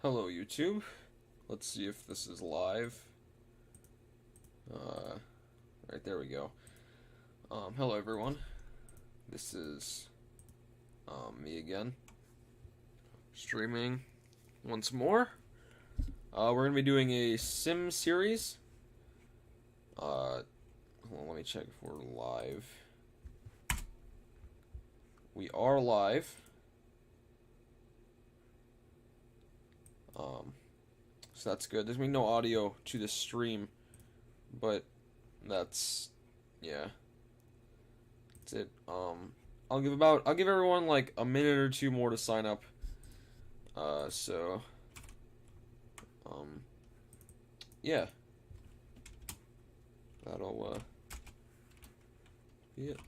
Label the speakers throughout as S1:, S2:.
S1: Hello YouTube. Let's see if this is live. Right, there we go. Hello everyone. This is me again. Streaming once more. We're going to be doing a sim series. Hold on, let me check if we're live. We are live. So that's good. There's gonna be no audio to this stream, but yeah, that's it. I'll give everyone like a minute or two more to sign up. Yeah, that'll be it.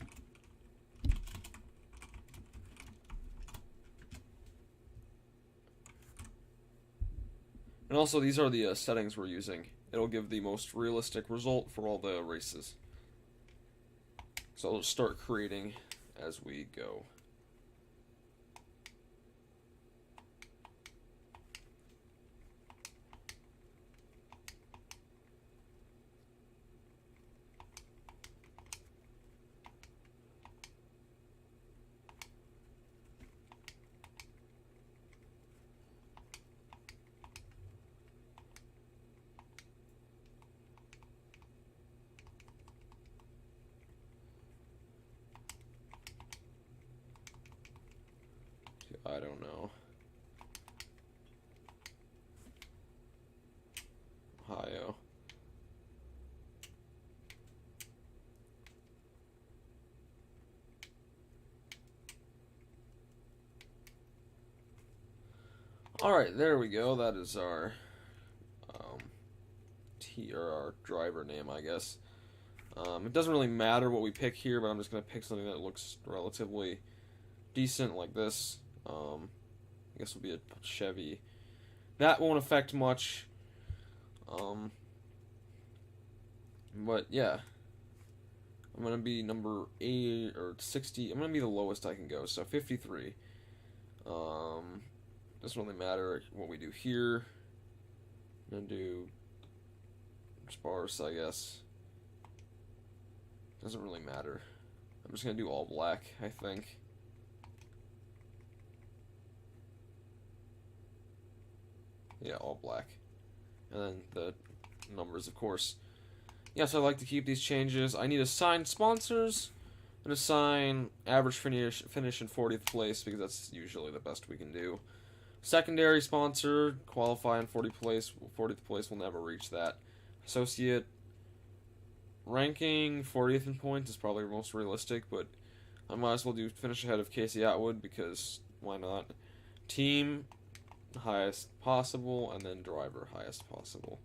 S1: And also, these are the settings we're using. It'll give the most realistic result for all the races. So I'll start creating as we go. I don't know. Ohio. Alright, there we go. That is our our driver name, I guess. It doesn't really matter what we pick here, but I'm just going to pick something that looks relatively decent like this. I guess it'll be a Chevy. That won't affect much. But yeah, I'm gonna be number 8 or 60. I'm gonna be the lowest I can go, so 53. Doesn't really matter what we do here. I'm gonna do sparse, I guess. Doesn't really matter. I'm just gonna do all black, I think. Yeah, all black. And then the numbers, of course. Yes, I like to keep these changes. I need assigned sponsors and assign average finish in 40th place because that's usually the best we can do. Secondary sponsor, qualify in 40th place, will never reach that. Associate ranking, 40th in points is probably most realistic, but I might as well do finish ahead of Casey Atwood because why not? Team, highest possible, and then driver, highest possible.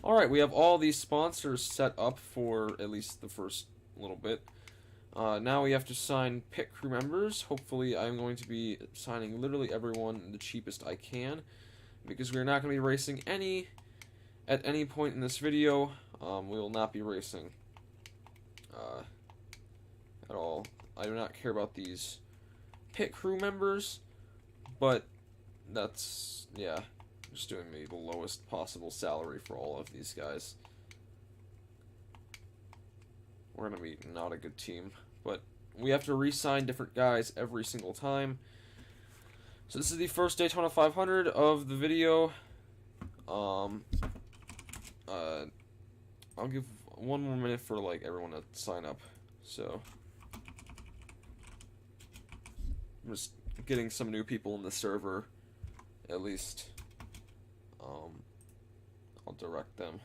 S1: Alright, we have all these sponsors set up for at least the first little bit. Now we have to sign pit crew members. Hopefully I'm going to be signing literally everyone the cheapest I can, because we're not going to be racing at any point in this video. We will not be racing at all. I do not care about these pit crew members, but that's, yeah, just doing me the lowest possible salary for all of these guys. We're going to be not a good team, but we have to re-sign different guys every single time. So this is the first Daytona 500 of the video. I'll give one more minute for like everyone to sign up. So I'm just getting some new people in the server. At least, I'll direct them.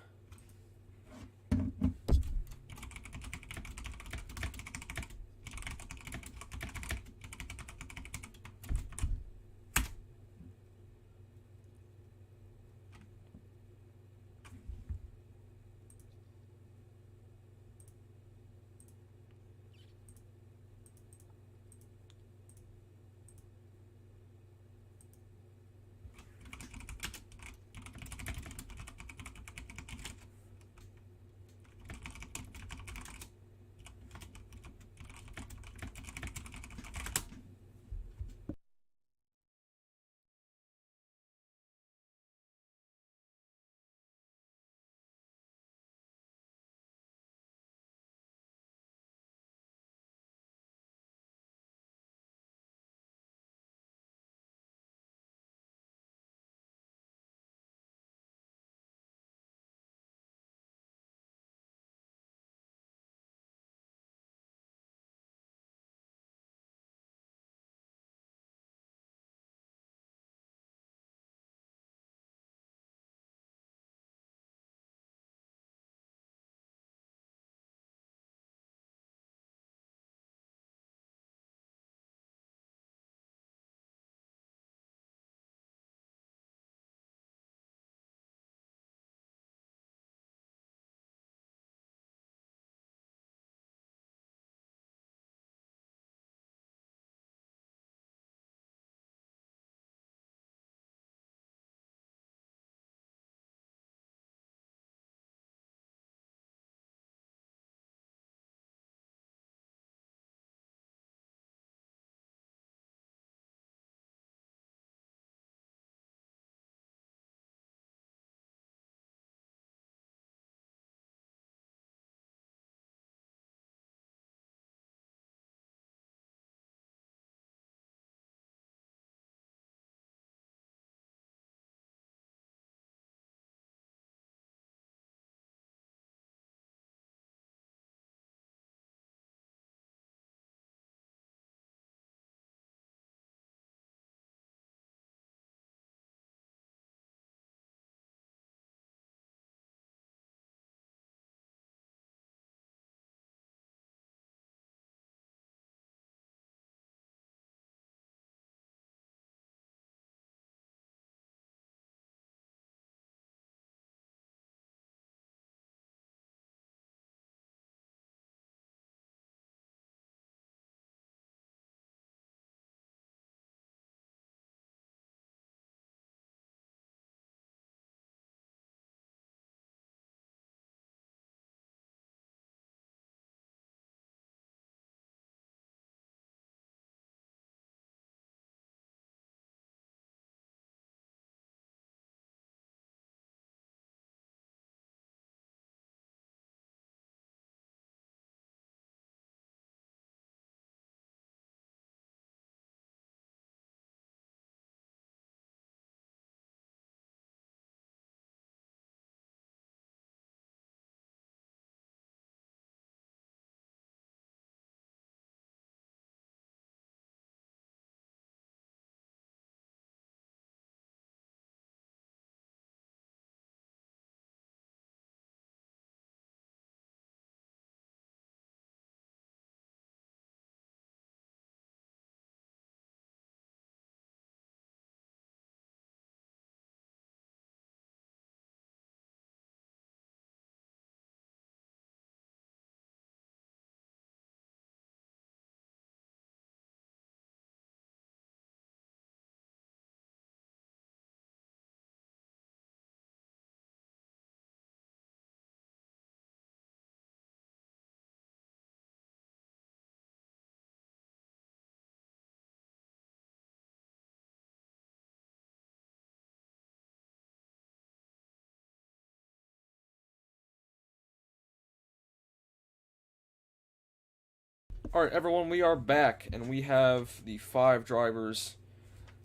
S1: Alright, everyone, we are back, and we have the 5 drivers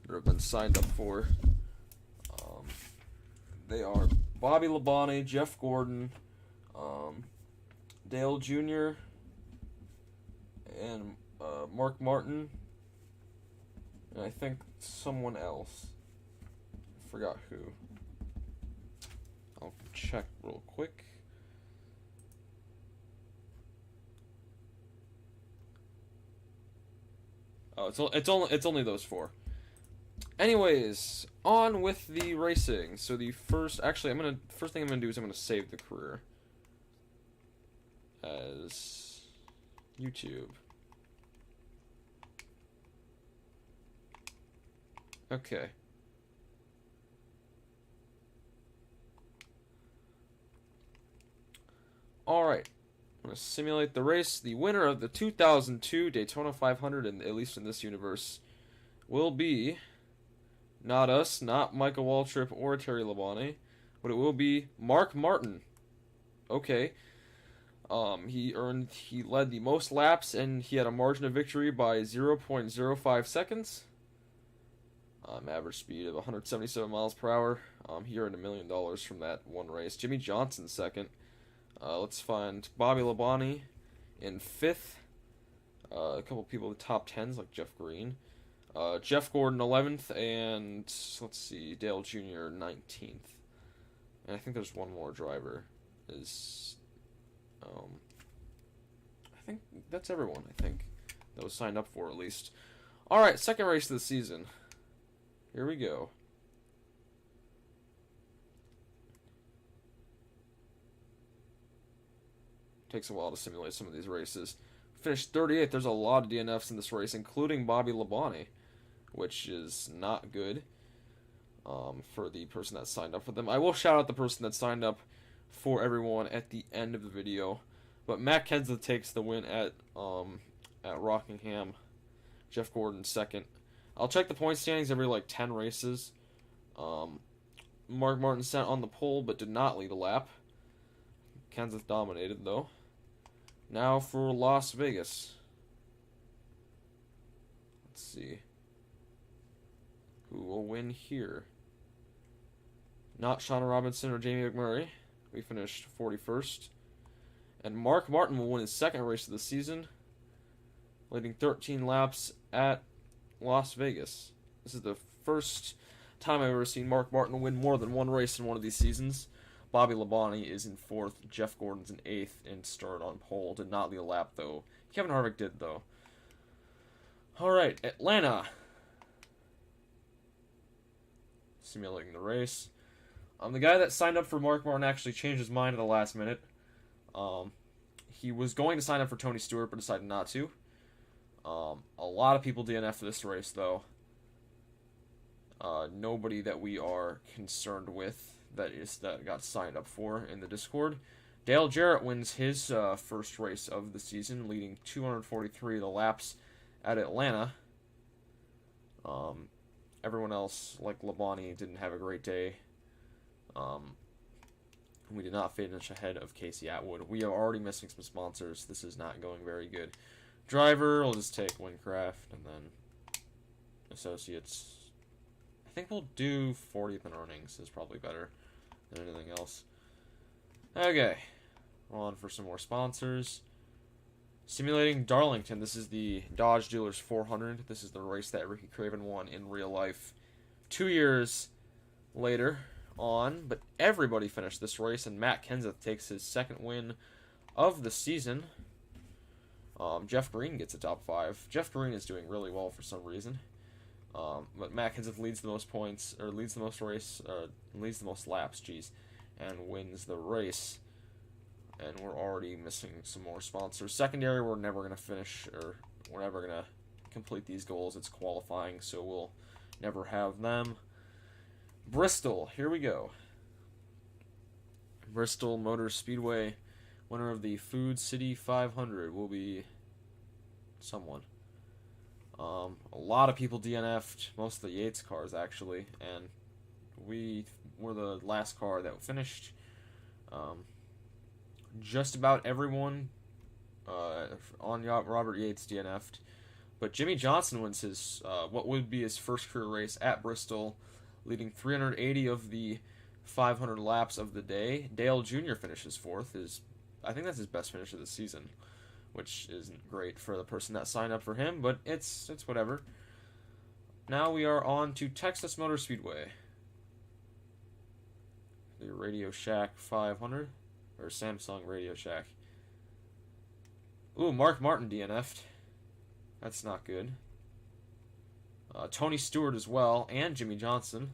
S1: that have been signed up for. Um, they are Bobby Labonte, Jeff Gordon, Dale Jr., and Mark Martin, and I think someone else. I forgot who. I'll check real quick. Oh, it's only those 4. Anyways, on with the racing. So the first thing I'm gonna do is I'm gonna save the career as YouTube. Okay. Alright. I'm going to simulate the race. The winner of the 2002 Daytona 500, at least in this universe, will be not us, not Michael Waltrip or Terry Labonte, but it will be Mark Martin. Okay. He led the most laps, and he had a margin of victory by 0.05 seconds. Average speed of 177 miles per hour. He earned $1 million from that one race. Jimmy Johnson second. Let's find Bobby Labonte in 5th. A couple people in the top 10s, like Jeff Green. Jeff Gordon 11th, and let's see, Dale Jr. 19th. And I think there's one more driver. I think that's everyone, I think, that was signed up for, at least. Alright, second race of the season. Here we go. Takes a while to simulate some of these races. Finished 38th. There's a lot of DNFs in this race, including Bobby Labonte, which is not good for the person that signed up for them. I will shout out the person that signed up for everyone at the end of the video. But Matt Kenseth takes the win at Rockingham. Jeff Gordon second. I'll check the point standings every like 10 races. Mark Martin sat on the pole but did not lead a lap. Kenseth dominated though. Now for Las Vegas. Let's see. Who will win here? Not Shauna Robinson or Jamie McMurray. We finished 41st. And Mark Martin will win his second race of the season, leading 13 laps at Las Vegas. This is the first time I've ever seen Mark Martin win more than one race in one of these seasons. Bobby Labonte is in 4th. Jeff Gordon's in 8th and started on pole. Did not lead a lap, though. Kevin Harvick did, though. Alright, Atlanta. Simulating the race. The guy that signed up for Mark Martin actually changed his mind at the last minute. He was going to sign up for Tony Stewart, but decided not to. A lot of people DNF for this race, though. Nobody that we are concerned with that got signed up for in the Discord. Dale Jarrett wins his first race of the season, leading 243 of the laps at Atlanta. Everyone else, like Labonte, didn't have a great day. We did not finish ahead of Casey Atwood. We are already missing some sponsors. This is not going very good. Driver, we'll just take Windcraft, and then Associates. I think we'll do 40th in earnings is probably better than anything else. Okay, we're on for some more sponsors. Simulating Darlington. This is the Dodge Dealers 400. This is the race that Ricky Craven won in real life 2 years later on, but everybody finished this race, and Matt Kenseth takes his second win of the season. Jeff Green gets a top 5. Jeff Green is doing really well for some reason. But Matt Kenseth leads the most points, or leads the most laps, and wins the race. And we're already missing some more sponsors. Secondary, we're never going to finish, or we're never going to complete these goals. It's qualifying, so we'll never have them. Bristol, here we go. Bristol Motor Speedway, winner of the Food City 500 will be someone. A lot of people DNF'd, most of the Yates cars actually, and we were the last car that finished. Just about everyone on Robert Yates DNF'd. But Jimmy Johnson wins his what would be his first career race at Bristol, leading 380 of the 500 laps of the day. Dale Jr. finishes fourth. I think that's his best finish of the season, which isn't great for the person that signed up for him, but it's whatever. Now we are on to Texas Motor Speedway. The Radio Shack 500, or Samsung Radio Shack. Ooh, Mark Martin DNF'd. That's not good. Tony Stewart as well, and Jimmy Johnson.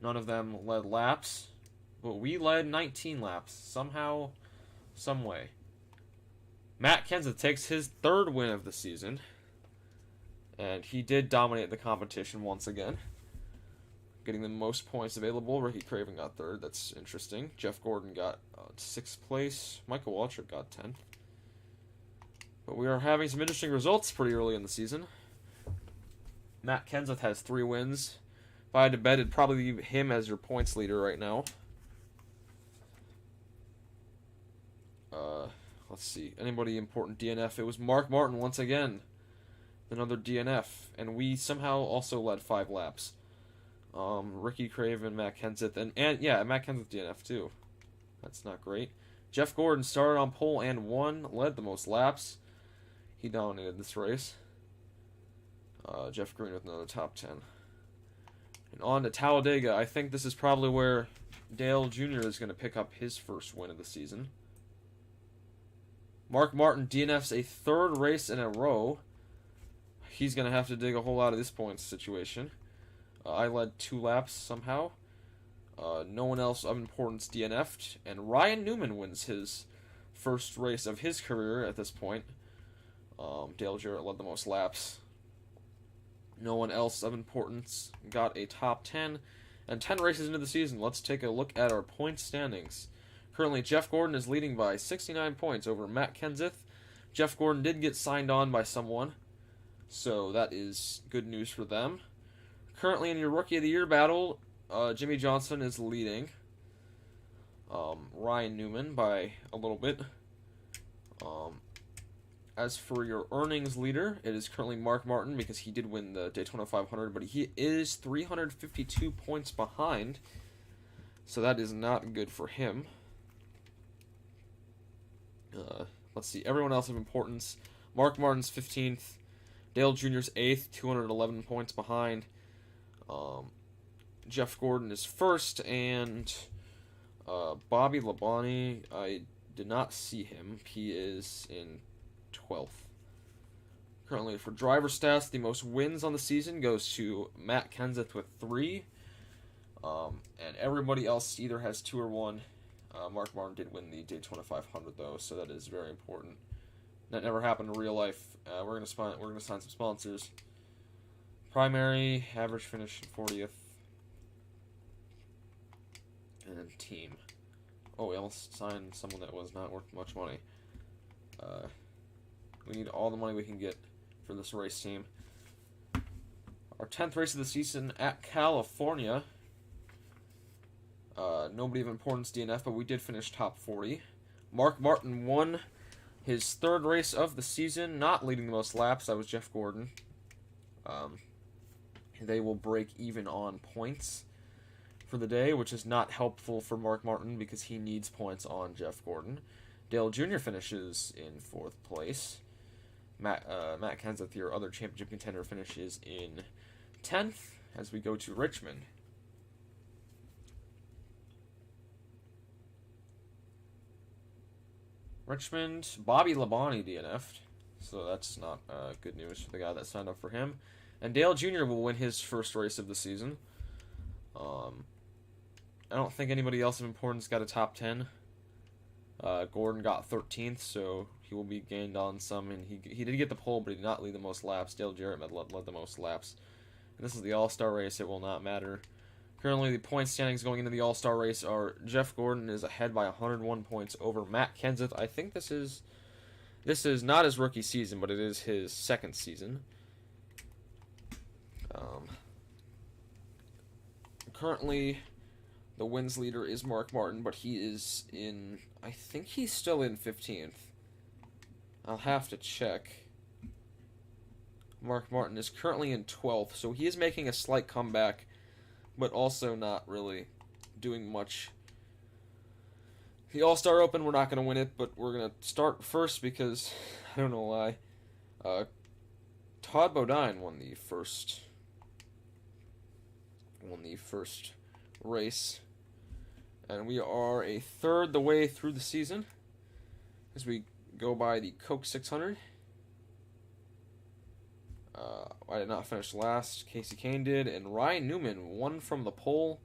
S1: None of them led laps, but we led 19 laps, somehow, some way. Matt Kenseth takes his third win of the season, and he did dominate the competition once again, getting the most points available. Ricky Craven got third. That's interesting. Jeff Gordon got 6th place. Michael Waltrip got 10th. But we are having some interesting results pretty early in the season. Matt Kenseth has 3 wins. If I had to bet, it'd probably be him as your points leader right now. Let's see. Anybody important DNF? It was Mark Martin once again. Another DNF. And we somehow also led 5 laps. Ricky Craven, Matt Kenseth, and yeah, Matt Kenseth DNF too. That's not great. Jeff Gordon started on pole and won, led the most laps. He dominated this race. Jeff Green with another top 10. And on to Talladega. I think this is probably where Dale Jr. is going to pick up his first win of the season. Mark Martin DNFs a 3rd race in a row. He's going to have to dig a whole lot of this points situation. I led 2 laps somehow. No one else of importance DNF'd. And Ryan Newman wins his first race of his career at this point. Dale Jarrett led the most laps. No one else of importance got a top 10. And 10 races into the season, let's take a look at our point standings. Currently, Jeff Gordon is leading by 69 points over Matt Kenseth. Jeff Gordon did get signed on by someone, so that is good news for them. Currently in your Rookie of the Year battle, Jimmy Johnson is leading Ryan Newman by a little bit. As for your earnings leader, it is currently Mark Martin because he did win the Daytona 500, but he is 352 points behind, so that is not good for him. Let's see, everyone else of importance. Mark Martin's 15th, Dale Jr.'s 8th, 211 points behind. Jeff Gordon is 1st, and Bobby Labonte, I did not see him. He is in 12th. Currently, for driver stats, the most wins on the season goes to Matt Kenseth with 3. And everybody else either has 2 or 1. Mark Martin did win the Daytona 500, though, so that is very important. That never happened in real life. We're gonna sign some sponsors. Primary, average finish 40th. And then team. Oh, we almost signed someone that was not worth much money. We need all the money we can get for this race team. Our 10th race of the season at California. Nobody of importance DNF, but we did finish top 40. Mark Martin won his 3rd race of the season, not leading the most laps. That was Jeff Gordon. They will break even on points for the day, which is not helpful for Mark Martin because he needs points on Jeff Gordon. Dale Jr. finishes in 4th place. Matt Kenseth, your other championship contender, finishes in 10th as we go to Richmond. Bobby Labonte DNF'd, so that's not good news for the guy that signed up for him. And Dale Jr. will win his first race of the season. I don't think anybody else of importance got a top 10. Gordon got 13th, so he will be gained on some, and he did get the pole, but he did not lead the most laps. Dale Jarrett led the most laps. And this is the All-Star race. It will not matter. Currently, the point standings going into the All-Star race are Jeff Gordon is ahead by 101 points over Matt Kenseth. I think this is not his rookie season, but it is his 2nd season. Currently, the wins leader is Mark Martin, but he is in, I think he's still in 15th. I'll have to check. Mark Martin is currently in 12th, so he is making a slight comeback, but also not really doing much. The All-Star Open, we're not going to win it, but we're going to start first because, I don't know why, Todd Bodine won the first race, and we are a third the way through the season as we go by the Coke 600. I did not finish last. Casey Kane did, and Ryan Newman won from the pole.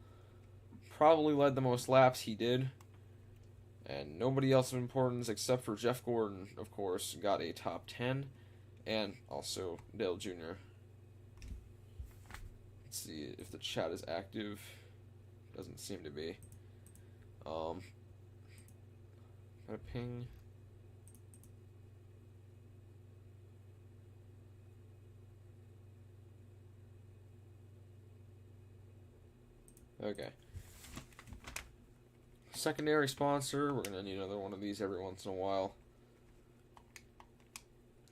S1: Probably led the most laps. He did. And nobody else of importance except for Jeff Gordon, of course, got a top 10. And also Dale Jr. Let's see if the chat is active. Doesn't seem to be. Got a ping. Okay. Secondary sponsor. We're going to need another one of these every once in a while.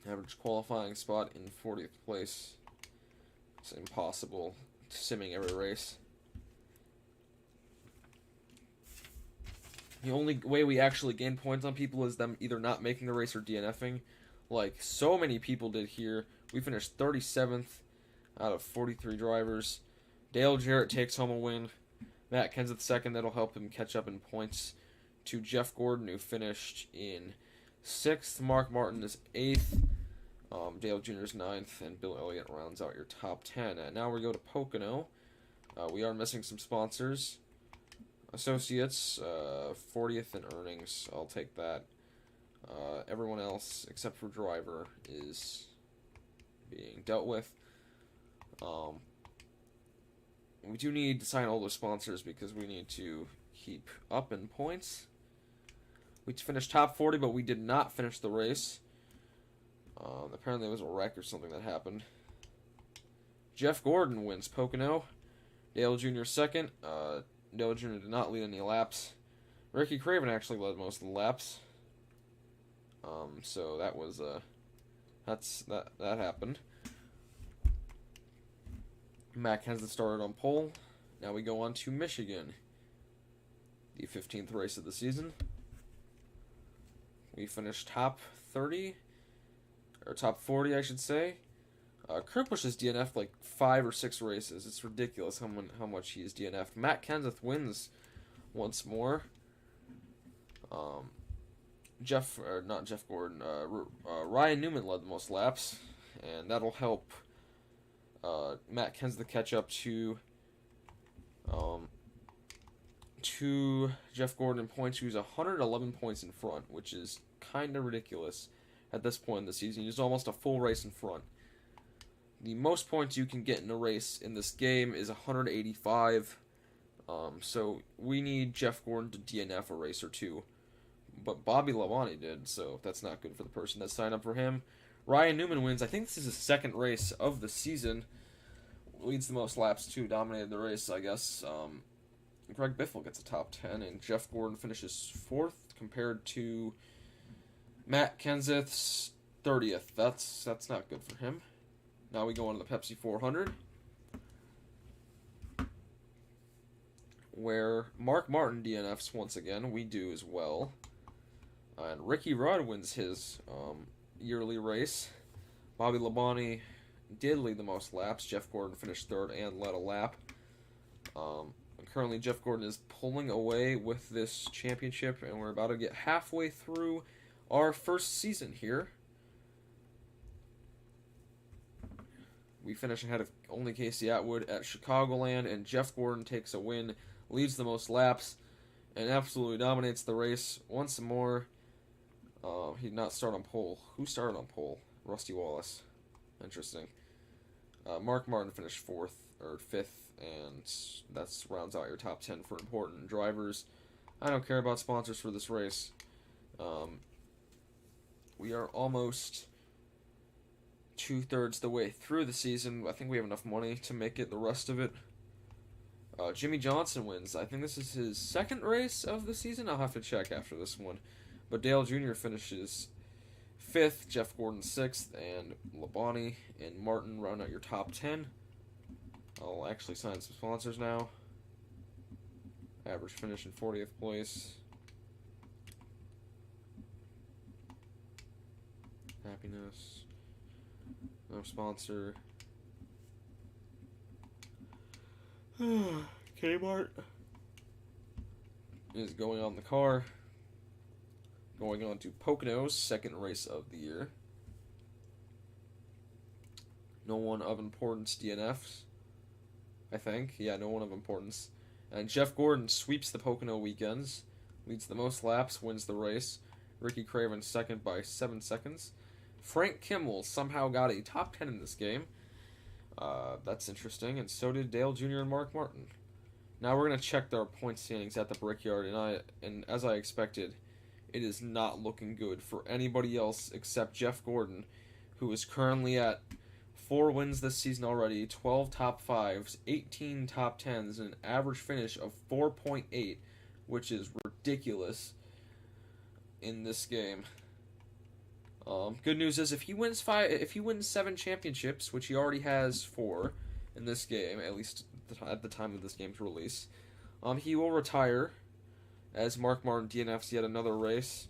S1: Average qualifying spot in 40th place. It's impossible simming every race. The only way we actually gain points on people is them either not making the race or DNFing. Like so many people did here. We finished 37th out of 43 drivers. Dale Jarrett takes home a win. Matt Kenseth second. That'll help him catch up in points to Jeff Gordon, who finished in 6th. Mark Martin is 8th. Dale Jr. is 9th. And Bill Elliott rounds out your top 10. And now we go to Pocono. We are missing some sponsors. Associates, 40th in earnings. I'll take that. Everyone else, except for driver, is being dealt with. We do need to sign all those sponsors because we need to keep up in points. We finished top 40, but we did not finish the race. Apparently it was a wreck or something that happened. Jeff Gordon wins Pocono. Dale Jr. second. Dale Jr. did not lead any laps. Ricky Craven actually led most of the laps. So that was that happened. Matt Kenseth started on pole. Now we go on to Michigan. The 15th race of the season. We finished top 30. Or top 40, I should say. Kurt Busch has DNF'd like 5 or 6 races. It's ridiculous how much he has DNF'd. Matt Kenseth wins once more. Not Jeff Gordon. Ryan Newman led the most laps. And that'll help Matt Kenseth catch up to Jeff Gordon in points, who's 111 points in front, which is kind of ridiculous at this point in the season. He's almost a full race in front. The most points you can get in a race in this game is 185. So we need Jeff Gordon to DNF a race or two. But Bobby Labonte did, so that's not good for the person that signed up for him. Ryan Newman wins. I think this is his second race of the season. Leads the most laps too. Dominated the race, I guess. Greg Biffle gets a top 10, and Jeff Gordon finishes 4th compared to Matt Kenseth's 30th. That's not good for him. Now we go on to the Pepsi 400, where Mark Martin DNFs once again. We do as well. And Ricky Rudd wins his yearly race. Bobby Labonte did lead the most laps. Jeff Gordon finished 3rd and led a lap. Currently, Jeff Gordon is pulling away with this championship, and we're about to get halfway through our first season here. We finish ahead of only Casey Atwood at Chicagoland, and Jeff Gordon takes a win, leads the most laps, and absolutely dominates the race once more. He did not start on pole. Who started on pole? Rusty Wallace. Interesting. Mark Martin finished 4th or 5th, and that rounds out your top 10 for important drivers. I don't care about sponsors for this race. We are almost 2/3 the way through the season. I think we have enough money to make it the rest of it. Jimmy Johnson wins. I think this is his second race of the season. I'll have to check after this one. But Dale Jr. finishes 5th, Jeff Gordon 6th, and Labonte and Martin round out your top 10. I'll actually sign some sponsors now. Average finish in 40th place. Happiness. No sponsor. Kmart is going on the car. Going on to Poconos, second race of the year. No one of importance DNFs, I think. Yeah, no one of importance. And Jeff Gordon sweeps the Pocono weekends, leads the most laps, wins the race. Ricky Craven second by 7 seconds. Frank Kimmel somehow got a top 10 in this game. That's interesting, and so did Dale Jr. and Mark Martin. Now we're going to check their point standings at the Brickyard, and as I expected, it is not looking good for anybody else except Jeff Gordon, who is currently at 4 wins this season already, 12 top 5s, 18 top 10s, and an average finish of 4.8, which is ridiculous in this game. Good news is if he wins 7 championships, which he already has 4 in this game, at least at the time of this game's release, he will retire as Mark Martin DNFs yet another race.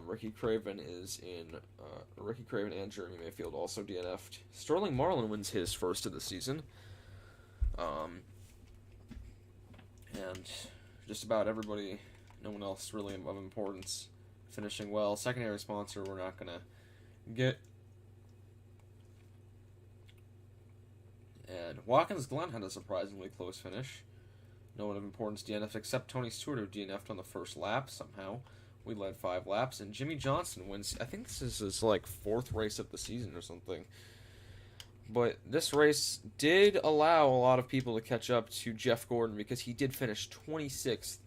S1: Ricky Craven and Jeremy Mayfield also DNF'd. Sterling Marlin wins his first of the season. And just about everybody, no one else really of importance, finishing well. Secondary sponsor we're not going to get. And Watkins Glen had a surprisingly close finish. No one of importance DNF'd except Tony Stewart, who DNF'd on the first lap somehow. We led 5 laps, and Jimmy Johnson wins. I think this is his 4th race of the season or something. But this race did allow a lot of people to catch up to Jeff Gordon because he did finish 26th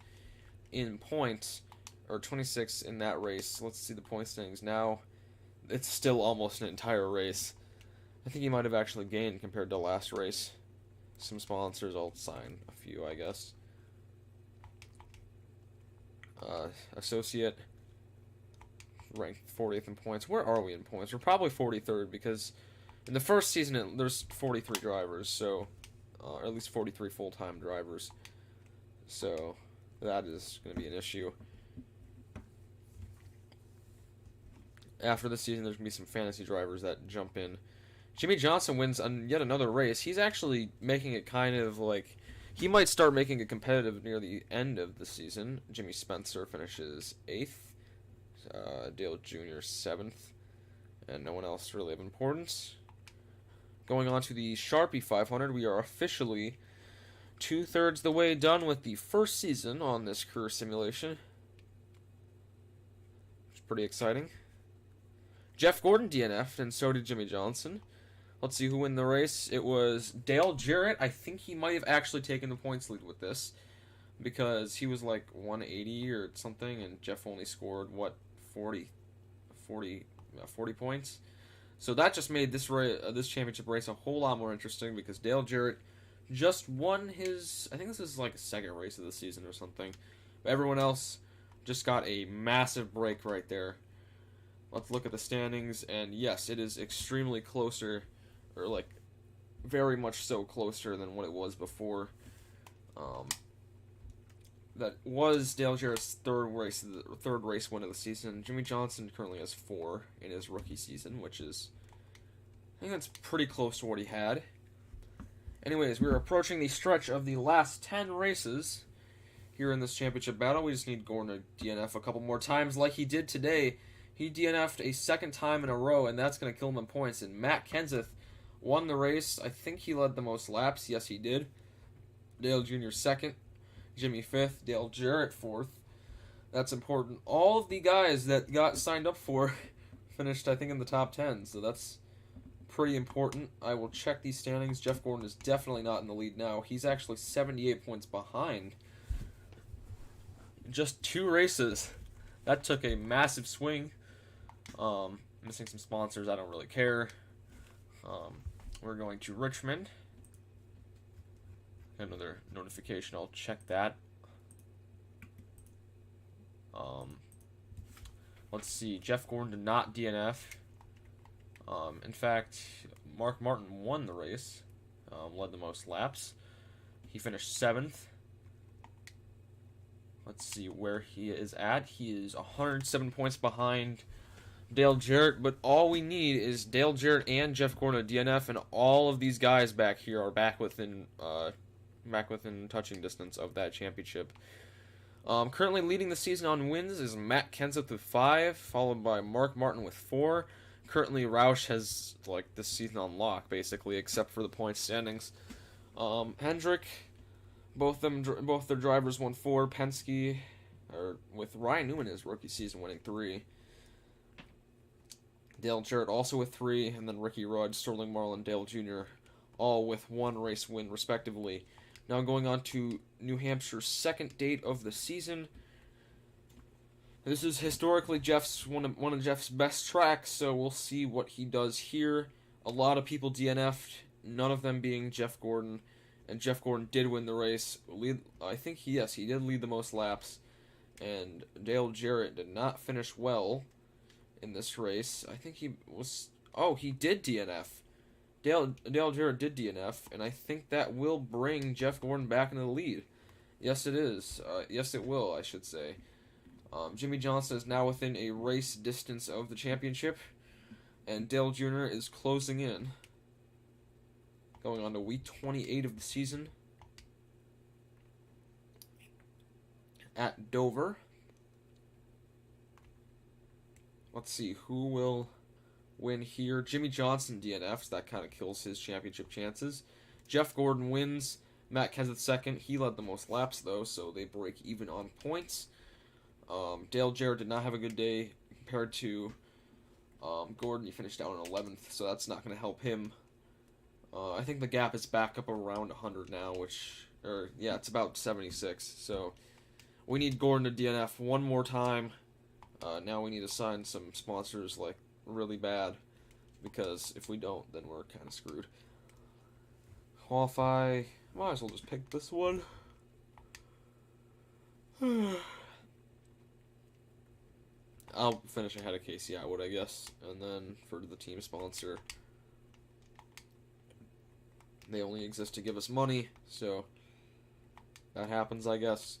S1: in points, or 26th in that race. Let's see the point standings now. It's still almost an entire race. I think he might have actually gained compared to last race. Some sponsors, I'll sign a few, I guess. Associate, ranked 40th in points. Where are we in points? We're probably 43rd because in the first season there's 43 drivers, so or at least 43 full-time drivers. So that is going to be an issue. After the season, there's going to be some fantasy drivers that jump in. Jimmy Johnson wins yet another race. He's actually making it kind of like... He might start making it competitive near the end of the season. Jimmy Spencer finishes 8th. Dale Jr. 7th. And no one else really of importance. Going on to the Sharpie 500, we are officially 2/3 the way done with the first season on this career simulation. It's pretty exciting. Jeff Gordon DNF'd, and so did Jimmy Johnson. Let's see who won the race. It was Dale Jarrett. I think he might have actually taken the points lead with this because he was 180 or something, and Jeff only scored, 40 points. So that just made this championship race a whole lot more interesting because Dale Jarrett just won his... I think this is his second race of the season or something. But everyone else just got a massive break right there. Let's look at the standings, and yes, it is extremely closer, or very much so closer than what it was before. That was Dale Jarrett's third race win of the season. Jimmy Johnson currently has 4 in his rookie season, which is, I think that's pretty close to what he had. Anyways, we're approaching the stretch of the last 10 races here in this championship battle. We just need Gordon to DNF a couple more times like he did today. He DNF'd a second time in a row, and that's going to kill him in points. And Matt Kenseth won the race. I think he led the most laps. Yes, he did. Dale Jr. 2nd. Jimmy 5th. Dale Jarrett 4th. That's important. All of the guys that got signed up for finished, I think, in the top 10. So that's pretty important. I will check these standings. Jeff Gordon is definitely not in the lead now. He's actually 78 points behind. Just 2 races. That took a massive swing. Missing some sponsors, I don't really care. We're going to Richmond. Another notification, I'll check that. Let's see. Jeff Gordon did not DNF. In fact, Mark Martin won the race. Led the most laps. He finished 7th. Let's see where he is at. He is 107 points behind Dale Jarrett, but all we need is Dale Jarrett and Jeff Gordon to DNF, and all of these guys back here are back within touching distance of that championship. Currently leading the season on wins is Matt Kenseth with 5, followed by Mark Martin with 4. Currently, Roush has this season on lock, basically, except for the point standings. Hendrick, both their drivers won 4. Penske, with Ryan Newman his rookie season winning 3. Dale Jarrett also with 3, and then Ricky Rudd, Sterling Marlin, Dale Jr. all with 1 race win respectively. Now going on to New Hampshire's second date of the season. This is historically one of Jeff's best tracks, so we'll see what he does here. A lot of people DNF'd, none of them being Jeff Gordon, and Jeff Gordon did win the race. I think he did lead the most laps, and Dale Jarrett did not finish well in this race. I think he did DNF. Dale Jarrett did DNF, and I think that will bring Jeff Gordon back into the lead. Yes, it is. Yes, it will, I should say. Jimmy Johnson is now within a race distance of the championship, and Dale Jr. is closing in. Going on to week 28 of the season at Dover. Let's see, who will win here? Jimmy Johnson DNFs. That kind of kills his championship chances. Jeff Gordon wins. Matt Kenseth second. He led the most laps, though, so they break even on points. Dale Jarrett did not have a good day compared to Gordon. He finished down in 11th, so that's not going to help him. I think the gap is back up around 100 now, it's about 76. So we need Gordon to DNF one more time. Now we need to sign some sponsors really bad, because if we don't, then we're kind of screwed. Qualify. Might as well just pick this one. I'll finish ahead of Casey Atwood, I guess. And then for the team sponsor, they only exist to give us money, so that happens, I guess.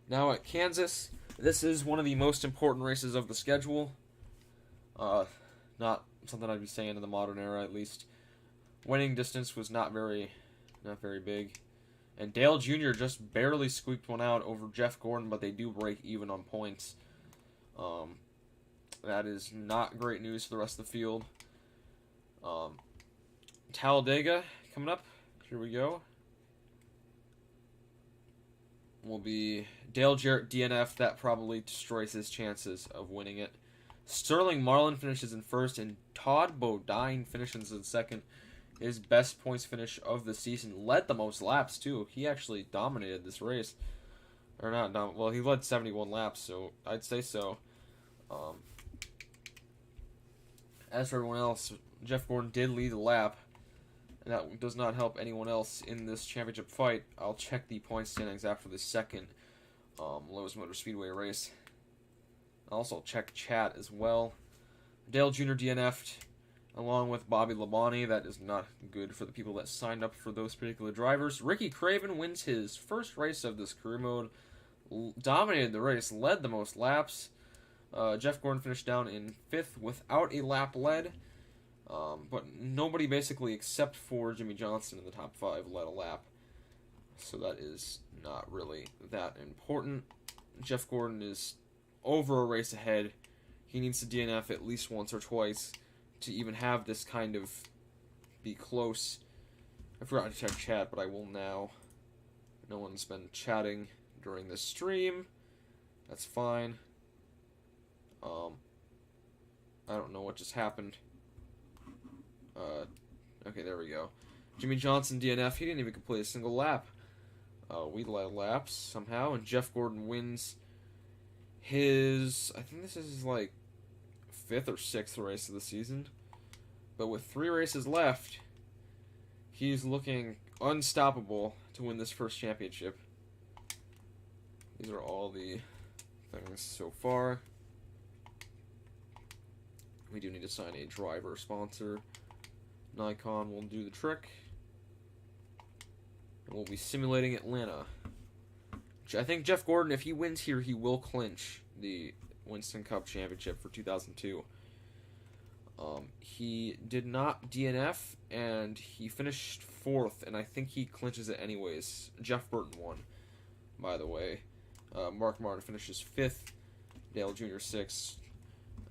S1: Now at Kansas, this is one of the most important races of the schedule. Not something I'd be saying in the modern era, at least. Winning distance was not very big. And Dale Jr. just barely squeaked one out over Jeff Gordon, but they do break even on points. That is not great news for the rest of the field. Talladega coming up. Here we go. Will be Dale Jarrett DNF. That probably destroys his chances of winning it. Sterling Marlin finishes in first, and Todd Bodine finishes in second. His best points finish of the season. Led the most laps, too. He actually dominated this race. Or not, well, he led 71 laps, so I'd say so. As for everyone else, Jeff Gordon did lead the lap, and that does not help anyone else in this championship fight. I'll check the point standings after the second Lowe's Motor Speedway race. I'll also check chat as well. Dale Jr. DNF'd, along with Bobby Labonte. That is not good for the people that signed up for those particular drivers. Ricky Craven wins his first race of this career mode. Dominated the race, led the most laps. Jeff Gordon finished down in 5th without a lap led. But nobody basically except for Jimmy Johnson in the top 5 led a lap. So that is not really that important. Jeff Gordon is over a race ahead. He needs to DNF at least once or twice to even have this kind of be close. I forgot to check chat, but I will now. No one's been chatting during this stream. That's fine. I don't know what just happened. Okay, there we go. Jimmy Johnson DNF. He didn't even complete a single lap. We led laps somehow, and Jeff Gordon wins his, I think this is his 5th or 6th race of the season. But with 3 races left, he's looking unstoppable to win this first championship. These are all the things so far. We do need to sign a driver sponsor. Nikon will do the trick. And we'll be simulating Atlanta. I think Jeff Gordon, if he wins here, he will clinch the Winston Cup Championship for 2002. He did not DNF, and he finished 4th, and I think he clinches it anyways. Jeff Burton won, by the way. Mark Martin finishes 5th, Dale Jr. 6th,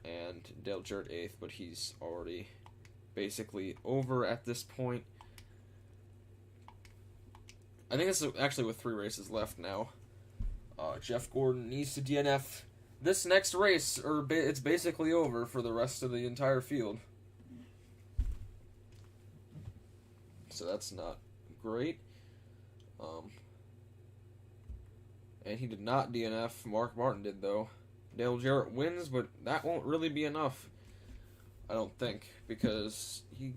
S1: and Dale Jarrett 8th, but he's already basically over at this point. I think this is actually with 3 races left now. Jeff Gordon needs to DNF this next race, or it's basically over for the rest of the entire field. So that's not great. And he did not DNF. Mark Martin did, though. Dale Jarrett wins, but that won't really be enough, I don't think, because he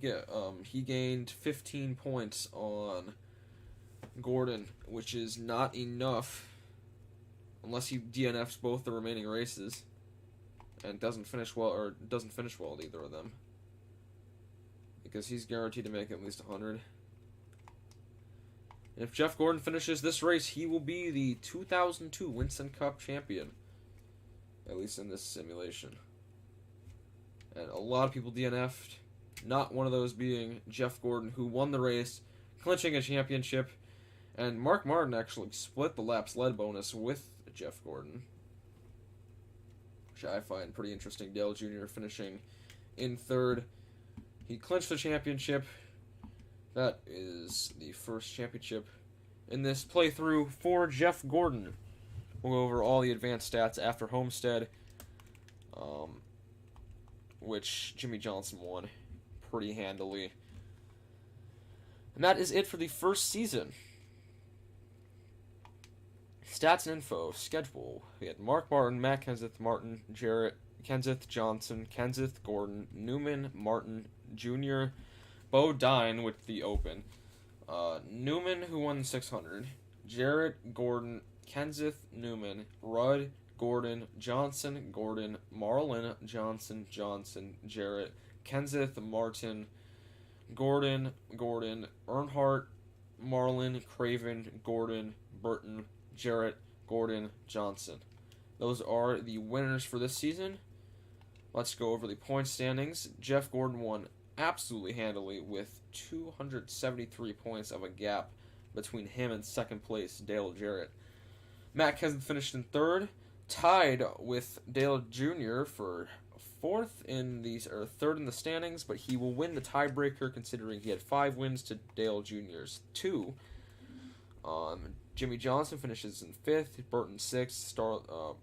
S1: gained 15 points on Gordon, which is not enough unless he DNFs both the remaining races and doesn't finish well at either of them, because he's guaranteed to make at least 100. And if Jeff Gordon finishes this race, he will be the 2002 Winston Cup champion, at least in this simulation. And a lot of people DNF'd, not one of those being Jeff Gordon, who won the race, clinching a championship. And Mark Martin actually split the laps led bonus with Jeff Gordon, which I find pretty interesting. Dale Jr. finishing in 3rd. He clinched the championship. That is the first championship in this playthrough for Jeff Gordon. We'll go over all the advanced stats after Homestead, which Jimmy Johnson won pretty handily. And that is it for the first season. Stats and info. Schedule. We had Mark Martin, Matt Kenseth, Martin, Jarrett, Kenseth, Johnson, Kenseth, Gordon, Newman, Martin, Jr., Bo Dine with the Open. Newman, who won 600. Jarrett, Gordon, Kenseth, Newman, Rudd, Gordon, Johnson, Gordon, Marlin, Johnson, Jarrett, Kenseth, Martin, Gordon, Earnhardt, Marlin, Craven, Gordon, Burton, Jarrett, Gordon, Johnson. Those are the winners for this season. Let's go over the point standings. Jeff Gordon won absolutely handily with 273 points of a gap between him and second place Dale Jarrett. Matt Kenseth finished in 3rd, tied with Dale Jr. for 3rd in the standings, but he will win the tiebreaker considering he had 5 wins to Dale Jr.'s 2. Jimmy Johnson finishes in 5th, Burton 6th,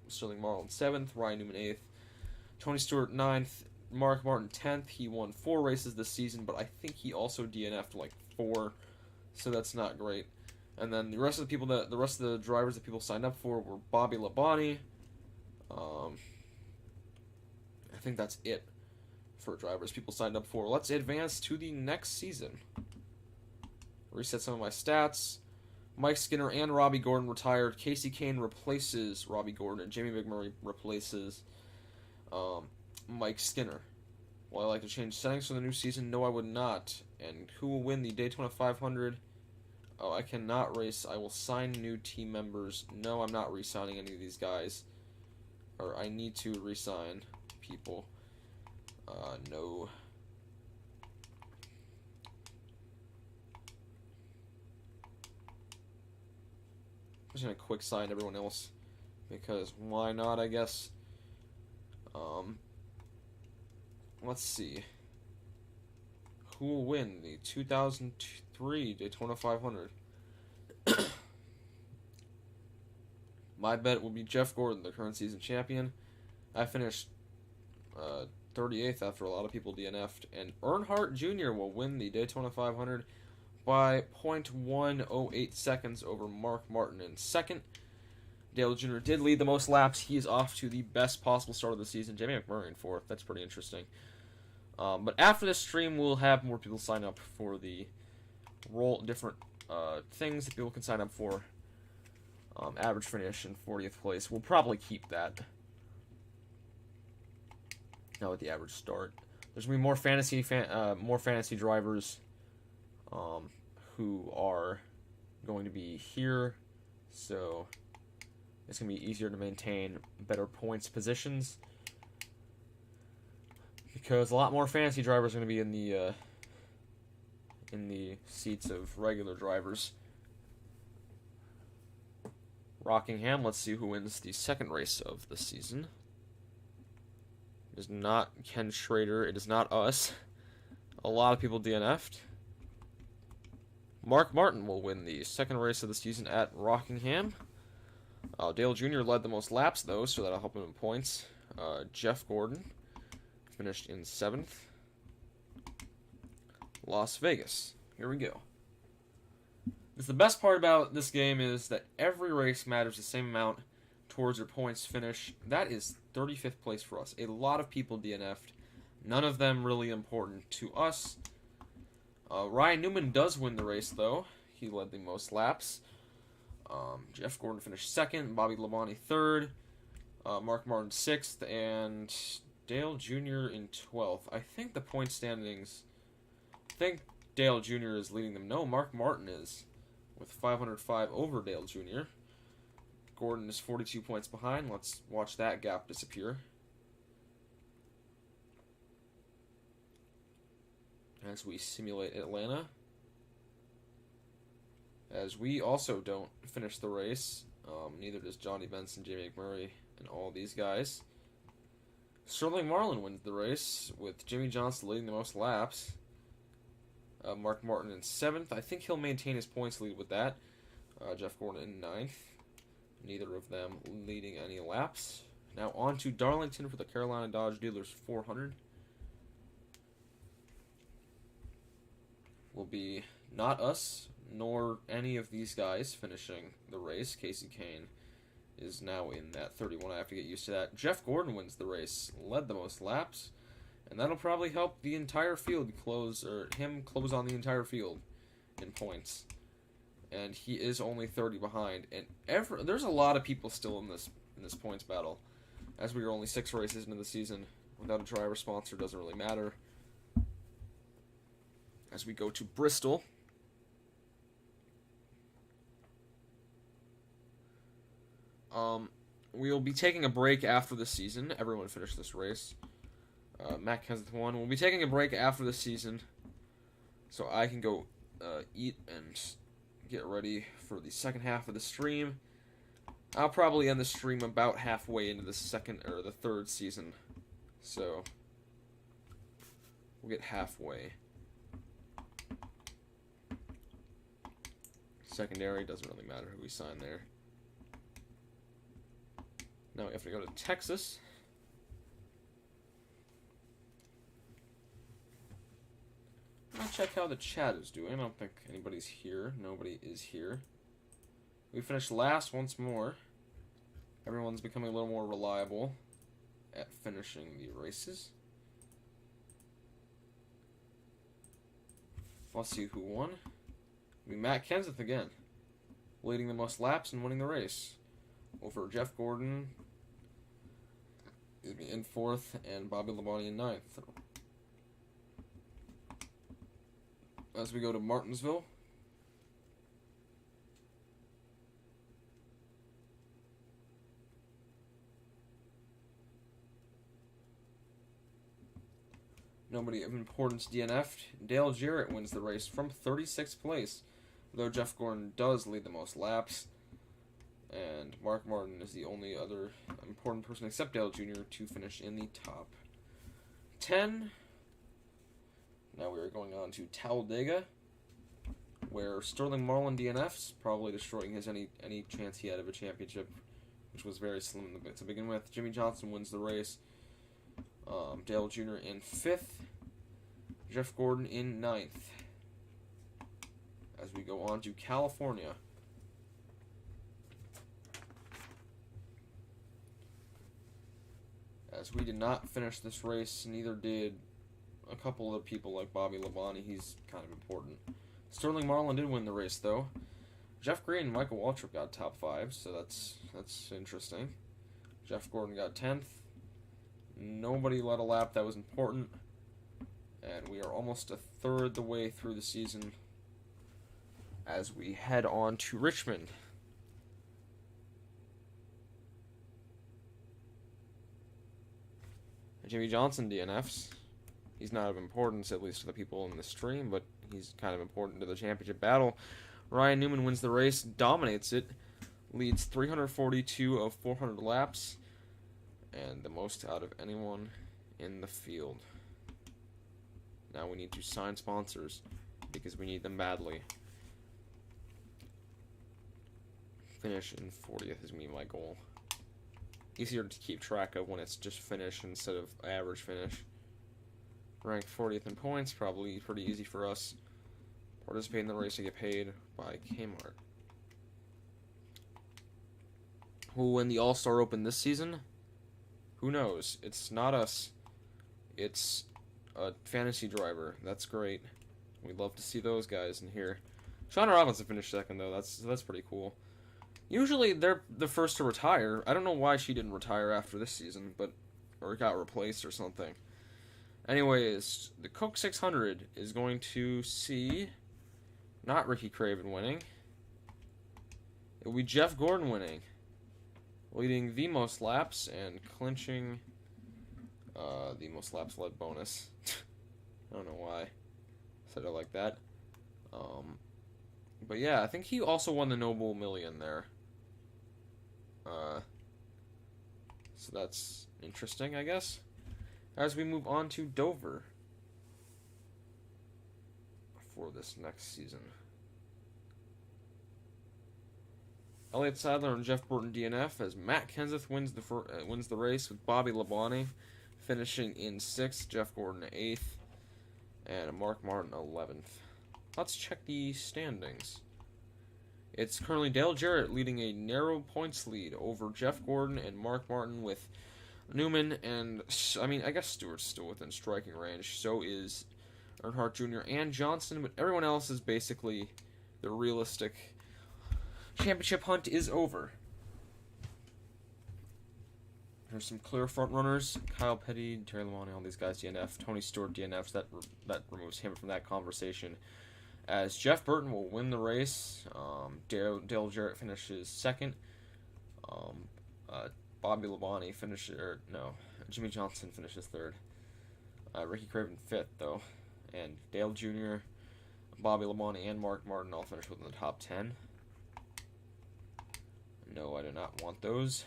S1: Sterling Marlin 7th, Ryan Newman 8th, Tony Stewart 9th, Mark Martin 10th. He won 4 races this season, but I think he also DNF'd like 4, so that's not great. And then the rest of the drivers that people signed up for were Bobby Labonte. I think that's it for drivers people signed up for. Let's advance to the next season. Reset some of my stats. Mike Skinner and Robbie Gordon retired. Casey Kane replaces Robbie Gordon, and Jamie McMurray replaces Mike Skinner. Will I like to change settings for the new season? No, I would not. And who will win the Daytona 500? Oh, I cannot race. I will sign new team members. No, I'm not re-signing any of these guys. Or I need to re-sign people. No. I'm just going to quick sign everyone else, because why not, I guess. Let's see. Who will win the 2003 Daytona 500? My bet will be Jeff Gordon, the current season champion. I finished 38th after a lot of people DNF'd, and Earnhardt Jr. will win the Daytona 500 by 0.108 seconds over Mark Martin in second. Dale Jr. did lead the most laps. He is off to the best possible start of the season. Jamie McMurray in 4th. That's pretty interesting. But after this stream, we'll have more people sign up for the different things that people can sign up for. Average finish in 40th place. We'll probably keep that. Now with the average start, there's gonna be more fantasy drivers, who are going to be here, so it's gonna be easier to maintain better points positions because a lot more fantasy drivers are gonna be in the seats of regular drivers. Rockingham, let's see who wins the second race of the season. It is not Ken Schrader. It is not us. A lot of people DNF'd. Mark Martin will win the second race of the season at Rockingham. Dale Jr. led the most laps, though, so that'll help him in points. Jeff Gordon finished in 7th. Las Vegas. Here we go. The best part about this game is that every race matters the same amount towards your points finish. That is 35th place for us. A lot of people DNF'd. None of them really important to us. Ryan Newman does win the race, though. He led the most laps. Jeff Gordon finished 2nd. Bobby Labonte 3rd. Mark Martin 6th. And Dale Jr. in 12th. I think the point standings... I think Dale Jr. is leading them. No, Mark Martin is, with 505 over Dale Jr. Gordon is 42 points behind. Let's watch that gap disappear. As we simulate Atlanta. As we also don't finish the race. Neither does Johnny Benson, Jamie McMurray, and all these guys. Sterling Marlin wins the race, with Jimmy Johnson leading the most laps. Mark Martin in 7th. I think he'll maintain his points lead with that. Jeff Gordon in 9th. Neither of them leading any laps. Now on to Darlington for the Carolina Dodge Dealers 400. Will be not us, nor any of these guys finishing the race. Casey Kane is now in that 31. I have to get used to that. Jeff Gordon wins the race, led the most laps. And that'll probably help the entire field close on the entire field in points. And he is only 30 behind. And there's a lot of people still in this points battle. As we are only 6 races into the season, without a driver sponsor, doesn't really matter. As we go to Bristol. We'll be taking a break after the season. Everyone finished this race. Matt Kenseth won. We'll be taking a break after the season, so I can go eat and get ready for the second half of the stream. I'll probably end the stream about halfway into the third season, so we'll get halfway. Secondary doesn't really matter who we sign there. Now we have to go to Texas. I'll check how the chat is doing. I don't think anybody's here. Nobody is here. We finished last once more. Everyone's becoming a little more reliable at finishing the races. Let's see who won. It'll be Matt Kenseth again, leading the most laps and winning the race over Jeff Gordon in 4th and Bobby Labonte in 9th. As we go to Martinsville. Nobody of importance DNF'd. Dale Jarrett wins the race from 36th place, though Jeff Gordon does lead the most laps. And Mark Martin is the only other important person except Dale Jr. to finish in the top 10. Now we are going on to Talladega, where Sterling Marlin DNFs, probably destroying his any chance he had of a championship, which was very slim to begin with. Jimmy Johnson wins the race. Dale Jr. in 5th. Jeff Gordon in 9th. As we go on to California. As we did not finish this race, neither did a couple of people like Bobby Labonte. He's kind of important. Sterling Marlin did win the race, though. Jeff Gray and Michael Waltrip got top 5, so that's interesting. Jeff Gordon got 10th. Nobody led a lap that was important. And we are almost a third the way through the season as we head on to Richmond. Jimmy Johnson DNFs. He's not of importance, at least to the people in the stream, but he's kind of important to the championship battle. Ryan Newman wins the race, dominates it, leads 342 of 400 laps, and the most out of anyone in the field. Now we need to sign sponsors, because we need them badly. Finish in 40th is my goal. Easier to keep track of when it's just finish instead of average finish. Ranked 40th in points, probably pretty easy for us. Participate in the race to get paid by Kmart. Who will win the All-Star Open this season? Who knows? It's not us. It's a fantasy driver. That's great. We'd love to see those guys in here. Shauna Robinson finished second, though. That's pretty cool. Usually they're the first to retire. I don't know why she didn't retire after this season, or got replaced or something. Anyways, the Coke 600 is going to see not Ricky Craven winning. It will be Jeff Gordon winning, leading the most laps and clinching the most laps led bonus. I don't know why I said it like that. But yeah, I think he also won the Noble Million there. So that's interesting, I guess. As we move on to Dover for this next season. Elliott Sadler and Jeff Burton DNF as Matt Kenseth wins the race with Bobby Labonte finishing in 6th, Jeff Gordon 8th, and Mark Martin 11th. Let's check the standings. It's currently Dale Jarrett leading a narrow points lead over Jeff Gordon and Mark Martin, with Newman and, I guess Stewart's still within striking range. So is Earnhardt Jr. and Johnson, but everyone else is basically the realistic championship hunt is over. There's some clear front runners: Kyle Petty, Terry Labonte, all these guys DNF. Tony Stewart DNFs. That removes him from that conversation. As Jeff Burton will win the race, Dale Jarrett finishes second. Bobby Labonte Jimmy Johnson finishes third. Ricky Craven fifth, though. And Dale Jr., Bobby Labonte, and Mark Martin all finish within the top 10. No, I do not want those.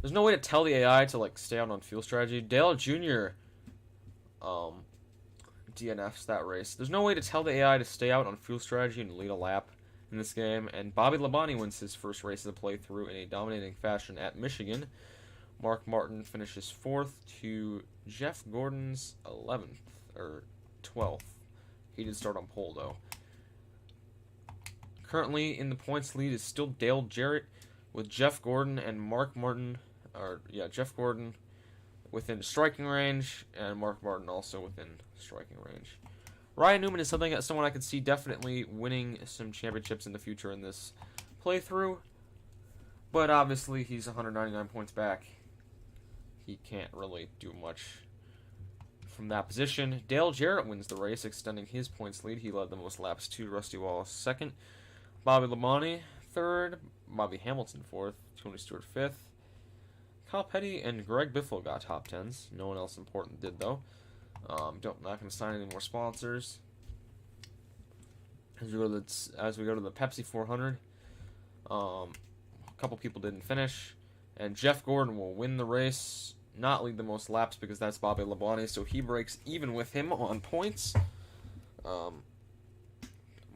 S1: There's no way to tell the AI to, stay out on fuel strategy. Dale Jr., DNFs that race. There's no way to tell the AI to stay out on fuel strategy and lead a lap in this game. And Bobby Labonte wins his first race of the playthrough in a dominating fashion at Michigan. Mark Martin finishes 4th to Jeff Gordon's 11th, or 12th. He did start on pole, though. Currently in the points lead is still Dale Jarrett, with Jeff Gordon and Mark Martin, Jeff Gordon within striking range, and Mark Martin also within striking range. Ryan Newman is someone I could see definitely winning some championships in the future in this playthrough, but obviously he's 199 points back. He can't really do much from that position. Dale Jarrett wins the race, extending his points lead. He led the most laps to Rusty Wallace second. Bobby Labonte third. Bobby Hamilton fourth. Tony Stewart fifth. Kyle Petty and Greg Biffle got top 10s. No one else important did, though. Not going to sign any more sponsors. As we go to the Pepsi 400, a couple people didn't finish, and Jeff Gordon will win the race, not lead the most laps because that's Bobby Labonte, so he breaks even with him on points.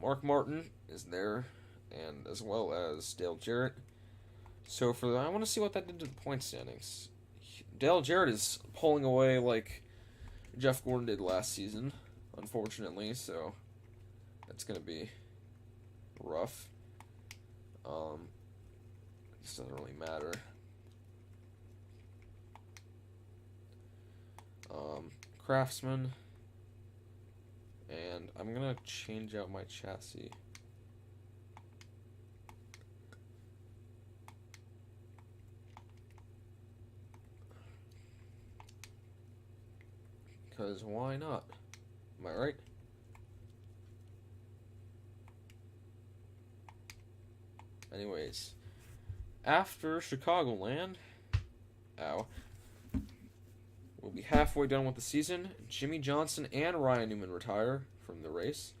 S1: Mark Martin is there, and as well as Dale Jarrett. So I want to see what that did to the point standings. Dale Jarrett is pulling away like Jeff Gordon did last season, unfortunately, so that's going to be rough. This doesn't really matter. Craftsman. And I'm going to change out my chassis. Because why not? Am I right? Anyways, after Chicagoland, we'll be halfway done with the season. Jimmy Johnson and Ryan Newman retire from the race.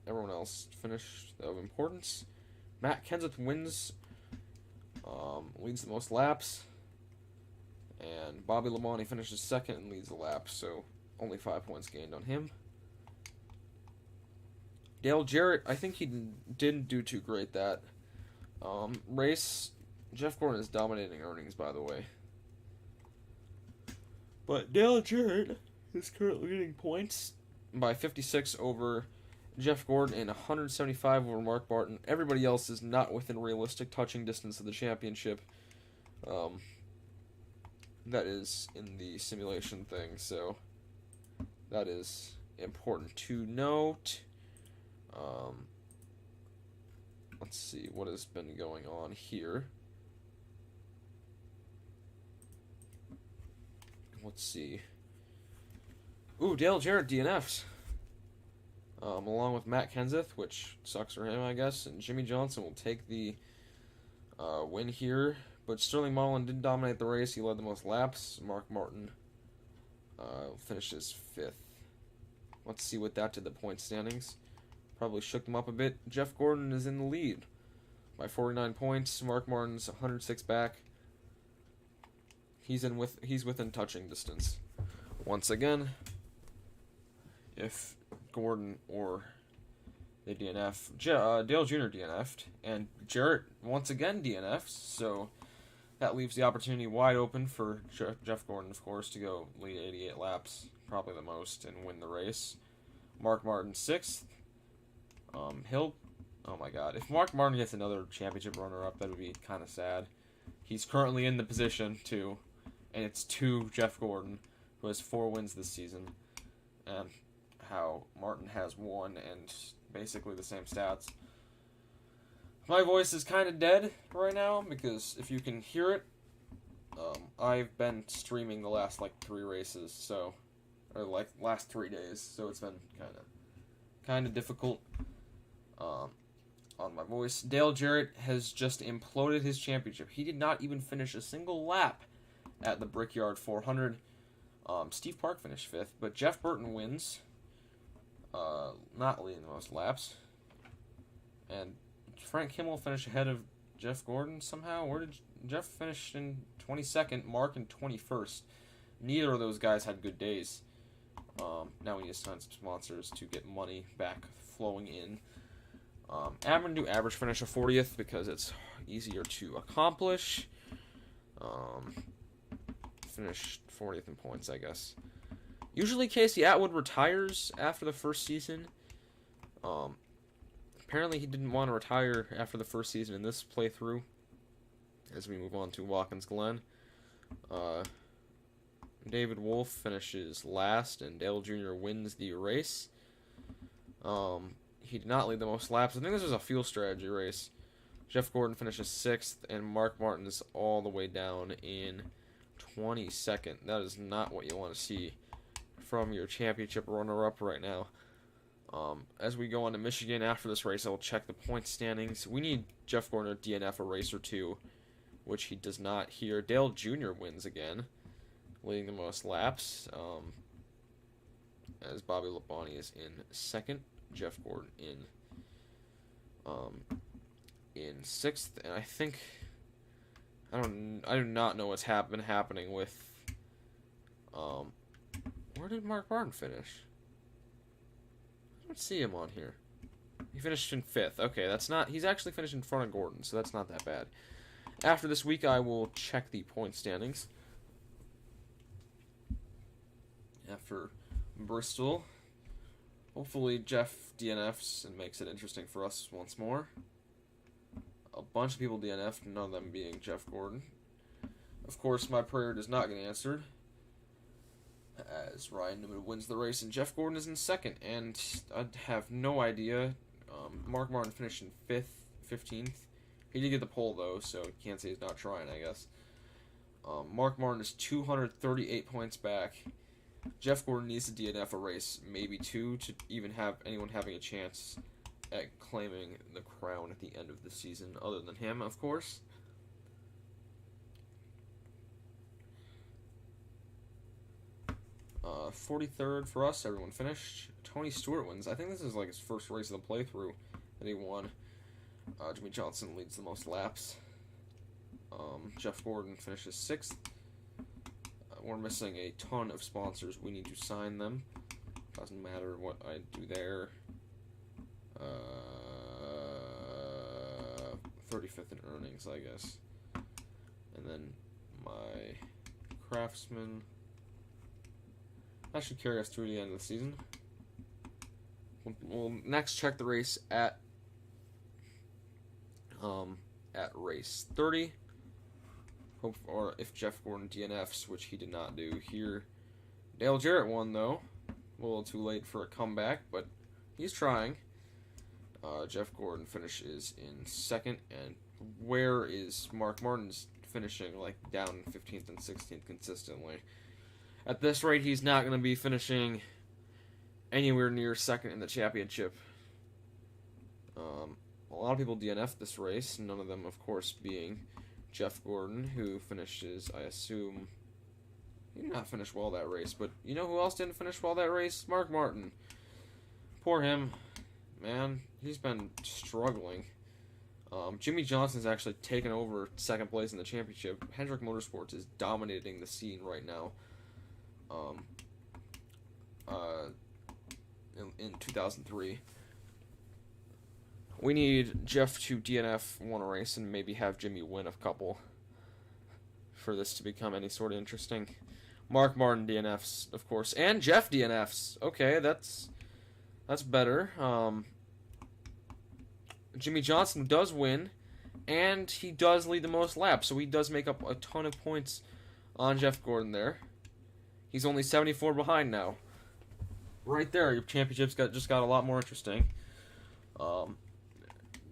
S1: Everyone else finished of importance. Matt Kenseth wins, leads the most laps. And Bobby Labonte finishes second and leads the lap, so only 5 points gained on him. Dale Jarrett, I think he didn't do too great that race. Jeff Gordon is dominating earnings, by the way. But Dale Jarrett is currently leading points by 56 over Jeff Gordon and 175 over Mark Martin. Everybody else is not within realistic touching distance of the championship. That is in the simulation thing, so that is important to note. Let's see what has been going on here. Let's see. Ooh, Dale Jarrett DNFs. Along with Matt Kenseth, which sucks for him, I guess. And Jimmy Johnson will take the win here. But Sterling Marlin did dominate the race. He led the most laps. Mark Martin finishes 5th. Let's see what that did to the point standings. Probably shook them up a bit. Jeff Gordon is in the lead by 49 points. Mark Martin's 106 back. He's within touching distance. Once again, if Gordon or they DNF, Dale Jr. DNF'd, and Jarrett once again DNF'd, so that leaves the opportunity wide open for Jeff Gordon, of course, to go lead 88 laps, probably the most, and win the race. Mark Martin 6th. Oh my god, if Mark Martin gets another championship runner-up, that would be kind of sad. He's currently in the position to, and it's to Jeff Gordon, who has 4 wins this season, and how Martin has 1 and basically the same stats. My voice is kind of dead right now, because if you can hear it, I've been streaming the last, 3 races, so, or, last 3 days, so it's been kind of difficult, on my voice. Dale Jarrett has just imploded his championship. He did not even finish a single lap at the Brickyard 400. Steve Park finished 5th, but Jeff Burton wins, not leading the most laps, and Frank Kimmel finished ahead of Jeff Gordon somehow. Where did Jeff finish in 22nd, Mark in 21st? Neither of those guys had good days. Now we need to sign some sponsors to get money back flowing in. I'm going to do average finish of 40th because it's easier to accomplish. Finish 40th in points, I guess. Usually Casey Atwood retires after the first season. Apparently he didn't want to retire after the first season in this playthrough. As we move on to Watkins Glen. David Wolf finishes last, and Dale Jr. wins the race. He did not lead the most laps. I think this was a fuel strategy race. Jeff Gordon finishes 6th, and Mark Martin is all the way down in 22nd. That is not what you want to see from your championship runner-up right now. As we go on to Michigan after this race, I will check the point standings. We need Jeff Gordon to DNF a race or two, which he does not here. Dale Jr. wins again, leading the most laps, as Bobby Labonte is in 2nd. Jeff Gordon in 6th, and I think I do not know what's been happening with where did Mark Martin finish? I don't see him on here. He finished in 5th. Okay, he's actually finished in front of Gordon, so that's not that bad. After this week, I will check the point standings. After Bristol, hopefully Jeff DNFs and makes it interesting for us once more. A bunch of people DNF'd, none of them being Jeff Gordon. Of course, my prayer does not get answered, as Ryan Newman wins the race and Jeff Gordon is in 2nd, and I have no idea. Mark Martin finished in 15th. He did get the pole, though, so can't say he's not trying, I guess. Mark Martin is 238 points back. Jeff Gordon needs to DNF a race, maybe 2, to even have anyone having a chance at claiming the crown at the end of the season, other than him, of course. Uh, 43rd for us, everyone finished. Tony Stewart wins. I think this is like his first race of the playthrough that he won. Jimmy Johnson leads the most laps. Jeff Gordon finishes 6th. We're missing a ton of sponsors. We need to sign them. Doesn't matter what I do there. 35th in earnings, I guess. And then my Craftsman. That should carry us through the end of the season. We'll next check the race at race 30. Hope, or if Jeff Gordon DNFs, which he did not do here. Dale Jarrett won, though. A little too late for a comeback, but he's trying. Jeff Gordon finishes in 2nd, and where is Mark Martin's finishing, like, down 15th and 16th consistently? At this rate, he's not going to be finishing anywhere near 2nd in the championship. A lot of people DNF this race, none of them, of course, being Jeff Gordon, who finishes, I assume, he did not finish well that race, but you know who else didn't finish well that race? Mark Martin. Poor him. Man, he's been struggling. Jimmy Johnson's actually taken over 2nd place in the championship. Hendrick Motorsports is dominating the scene right now. In 2003. We need Jeff to DNF one race and maybe have Jimmy win a couple for this to become any sort of interesting. Mark Martin DNFs, of course, and Jeff DNFs. Okay, that's better. Jimmy Johnson does win, and he does lead the most laps, so he does make up a ton of points on Jeff Gordon there. He's only 74 behind now. Right there, your championship's just got a lot more interesting.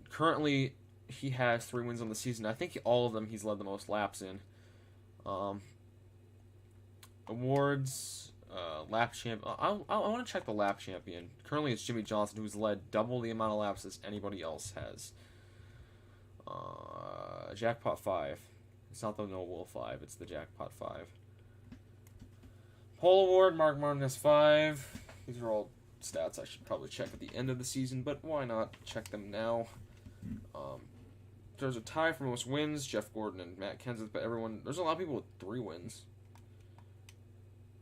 S1: Currently, he has 3 wins on the season. I think all of them he's led the most laps in. Awards, lap champ. I want to check the lap champion. Currently, it's Jimmy Johnson, who's led double the amount of laps as anybody else has. Jackpot 5. It's not the Noble 5. It's the Jackpot 5. Pole Award, Mark Martin has 5. These are all stats I should probably check at the end of the season, but why not check them now? There's a tie for most wins, Jeff Gordon and Matt Kenseth, but there's a lot of people with 3 wins.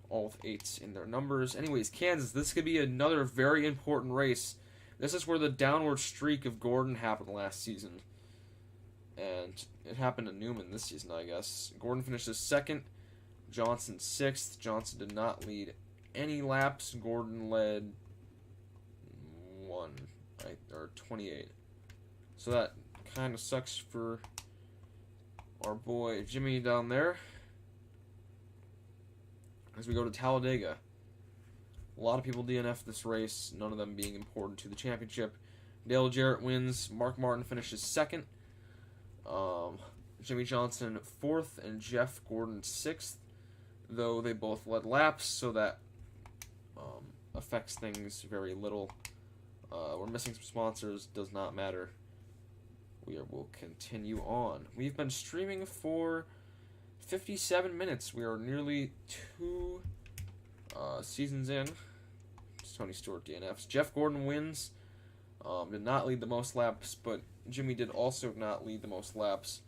S1: All with 8s in their numbers. Anyways, Kansas, this could be another very important race. This is where the downward streak of Gordon happened last season. And it happened to Newman this season, I guess. Gordon finishes 2nd, Johnson 6th. Johnson did not lead any laps. Gordon led 1, right, or 28. So that kind of sucks for our boy Jimmy down there. As we go to Talladega, a lot of people DNF this race, none of them being important to the championship. Dale Jarrett wins. Mark Martin finishes 2nd. Jimmy Johnson 4th, and Jeff Gordon 6th. Though they both led laps, so that affects things very little. We're missing some sponsors, does not matter. We'll continue on. We've been streaming for 57 minutes. We are nearly 2 seasons in. It's Tony Stewart DNFs. Jeff Gordon wins. Did not lead the most laps, but Jimmy did also not lead the most laps.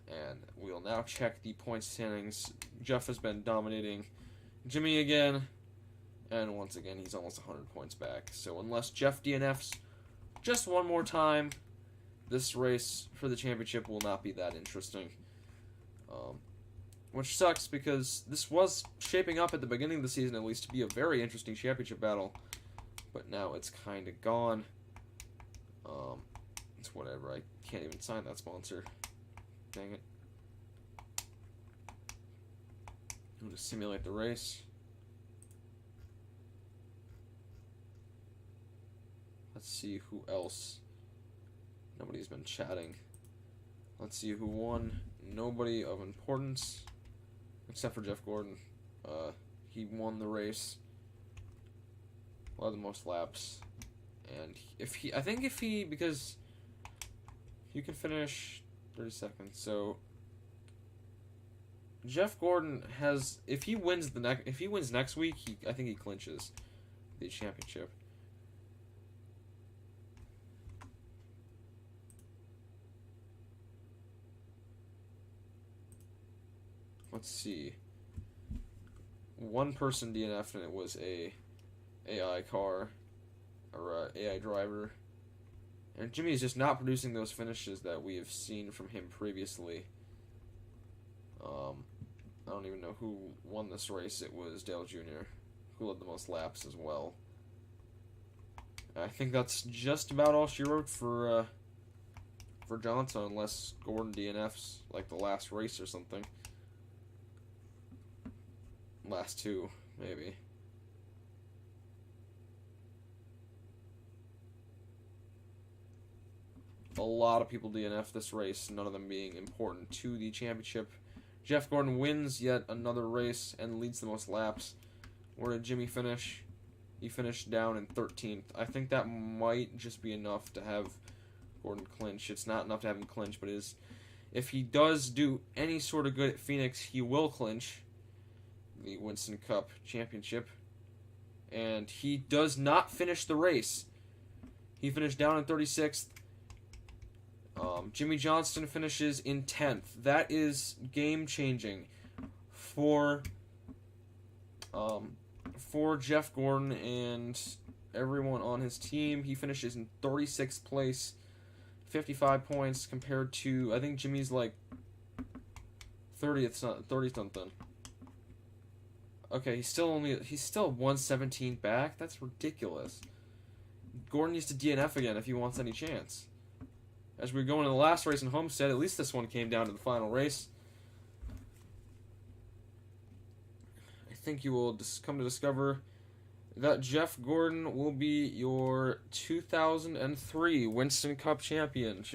S1: And we'll now check the point standings. Jeff has been dominating Jimmy again. And once again, he's almost 100 points back. So unless Jeff DNFs just one more time, this race for the championship will not be that interesting. Which sucks because this was shaping up at the beginning of the season at least to be a very interesting championship battle. But now it's kind of gone. It's whatever. I can't even sign that sponsor. Dang it. I'm going to simulate the race. Let's see who else. Nobody's been chatting. Let's see who won. Nobody of importance. Except for Jeff Gordon. He won the race. Led the most laps. And because you can finish 30 seconds. So Jeff Gordon has, if he wins next week, I think he clinches the championship. Let's see. One person DNF'd and it was a AI car or a AI driver. And Jimmy is just not producing those finishes that we have seen from him previously. I don't even know who won this race. It was Dale Jr., who led the most laps as well. I think that's just about all she wrote for Johnson, unless Gordon DNFs like the last race or something. Last two, maybe. A lot of people DNF this race, none of them being important to the championship. Jeff Gordon wins yet another race and leads the most laps. Where did Jimmy finish? He finished down in 13th. I think that might just be enough to have Gordon clinch. It's not enough to have him clinch, but if he does do any sort of good at Phoenix, he will clinch the Winston Cup Championship. And he does not finish the race. He finished down in 36th. Jimmy Johnston finishes in 10th. That is game-changing for Jeff Gordon and everyone on his team. He finishes in 36th place, 55 points compared to, I think Jimmy's like 30 something. Okay, he's still 117 back. That's ridiculous. Gordon needs to DNF again if he wants any chance. As we go into the last race in Homestead, at least this one came down to the final race. I think you will come to discover that Jeff Gordon will be your 2003 Winston Cup champion.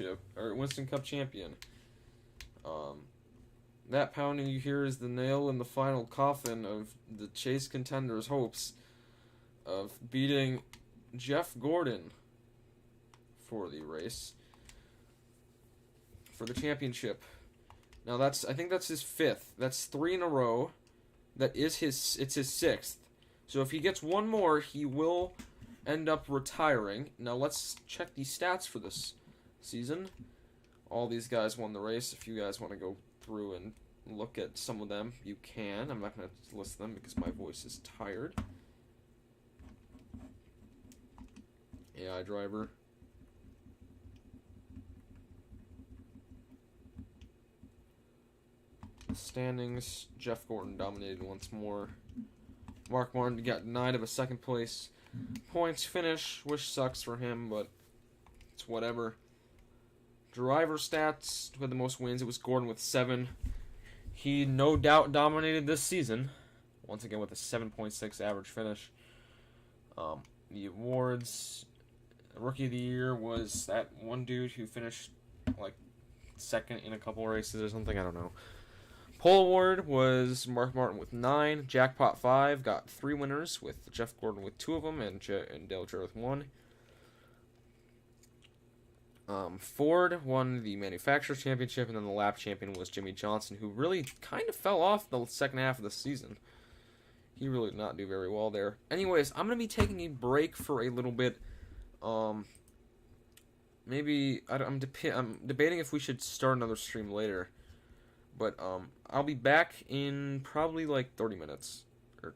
S1: That pounding you hear is the nail in the final coffin of the Chase contenders' hopes of beating Jeff Gordon for the race. For the championship. Now I think that's his 5th. That's 3 in a row. It's his 6th. So if he gets one more, he will end up retiring. Now let's check the stats for this season. All these guys won the race. If you guys want to go through and look at some of them, you can. I'm not going to list them because my voice is tired. AI driver. Standings, Jeff Gordon dominated once more. Mark Martin got denied of a second place points finish, which sucks for him, but it's whatever. Driver stats, who had the most wins, it was Gordon with 7. He no doubt dominated this season, once again with a 7.6 average finish. The awards, Rookie of the Year was that one dude who finished like second in a couple races or something, I don't know. Pole Award was Mark Martin with 9. Jackpot 5 got 3 winners, with Jeff Gordon with 2 of them and Dale Jr. with 1. Ford won the Manufacturers Championship, and then the lap champion was Jimmy Johnson, who really kind of fell off the second half of the season. He really did not do very well there. Anyways, I'm going to be taking a break for a little bit. Maybe I'm debating if we should start another stream later. But I'll be back in probably like 30 minutes. Or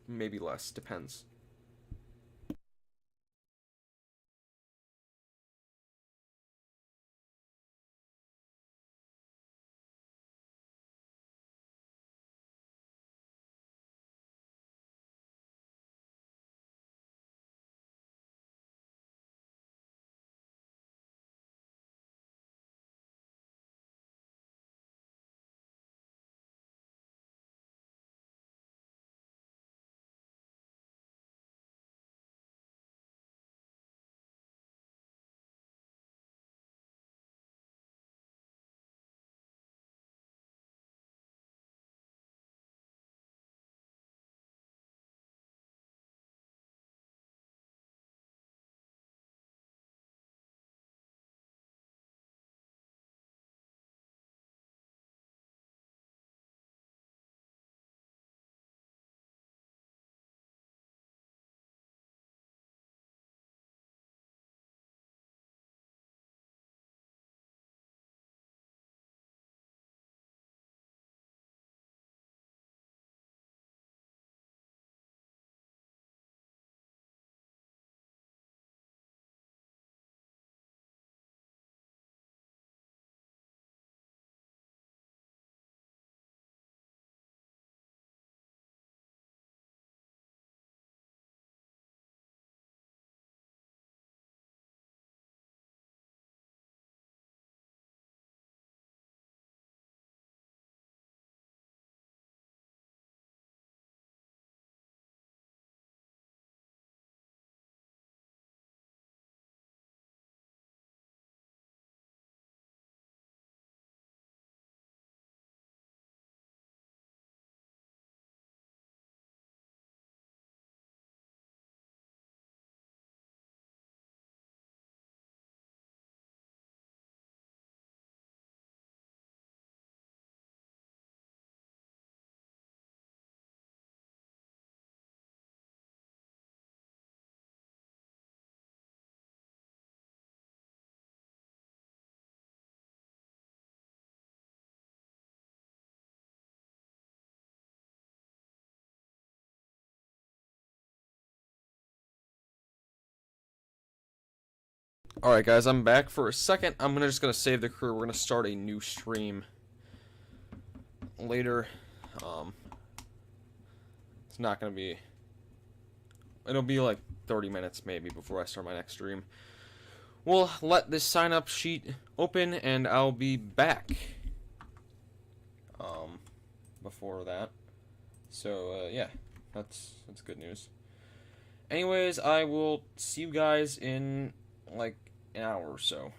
S1: maybe less. Depends. Alright guys, I'm back for a second. I'm just gonna save the crew. We're gonna start a new stream later. It's not gonna be... It'll be like 30 minutes maybe before I start my next stream. We'll let this sign-up sheet open and I'll be back before that. So, yeah, that's good news. Anyways, I will see you guys in like an hour or so.